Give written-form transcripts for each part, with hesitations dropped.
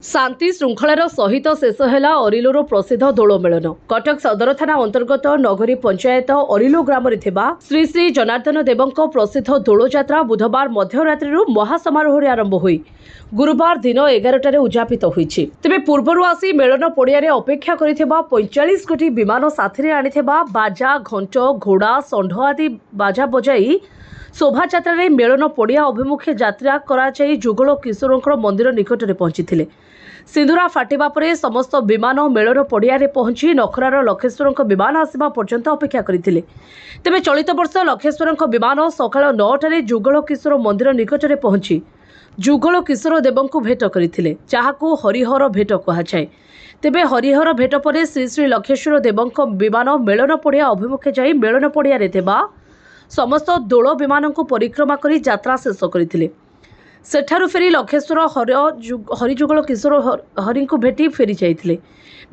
शांति श्रृंखलार सहित शेष है अरिलोर प्रसिद्ध दोल मेलन। कटक सदर थाना अंतर्गत नगरी पंचायत अरिलो ग्राम श्री श्री जनार्दन देव प्रसिद्ध दोल यात्रा बुधवार मध्यरात्रि महासमारोह आरंभ हुई गुरुवार दिन 11टार उद्यापित होइछि। तेबे पूर्वरु आसी मेलन पड़िया अपेक्षा करिथिबा 45 कोटी विमान साथी आनी बाजा घंट घोड़ा षंढ आदि बाजा बजाई शोभायात्रा मेलन पड़िया अभिमुखे यात्रा कराई जुगल किशोर मंदिर निकट में पहुंची। सिंदूरा फाटिबा परे समस्त विमान मेलन पड़िया पहुंची नखरार लखेश्वर विमान आसवा पर्यंत अपेक्षा करथिले। तेबे चलित वर्ष लखेश्वर विमान सकाळ 9टारे जुगल किशोर मंदिर निकट में पहुंची जुगल किशोर देव को भेट करथिले, जहाकू हरिहर भेट कहुए। तेबे हरिहर भेट पर श्री श्री लखेश्वर देव विमान मेलन पड़िया अभिमुखे जाई मेलन पड़िया समस्त दोल विमान को परिक्रमा कर यात्रा शेष करथिले। सेठारु फेरी लखेश्वर हरिजुगल किशोर हरि को भेटी फेरी जाइथिले।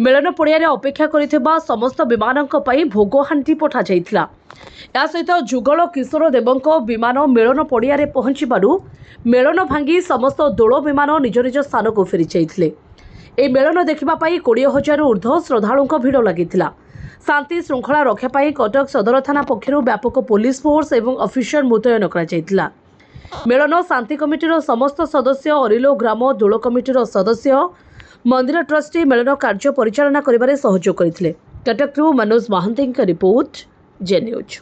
मेलन पड़िया अपेक्षा करिथिबा समस्त विमान भोग हांटी पठा जाइथिला। या सहित जुगल किशोर देव विमान मेलन पड़िया पहुंचबारु मेलन भांगी समस्त दोल विमान निज निज स्थान को फेरी जाइथिले। ए मेलन देखिबा पई 20,000 ऊर्ध्व श्रद्धालुंक भिड़ लागिथिला। शांति श्रृंखला रक्षा पाई कटक सदर थाना पक्षर व्यापक पुलिस फोर्स एवं अफिसर मुतयन करा। मेलन शांति कमिटीर समस्त सदस्य अरिलो ग्राम दोल कमिटीर सदस्य मंदिर ट्रस्टी मेलन कार्य परिचालना करिबारे सहयोग करथिले। कटकरू मनोज महांती रिपोर्ट जे न्यूज।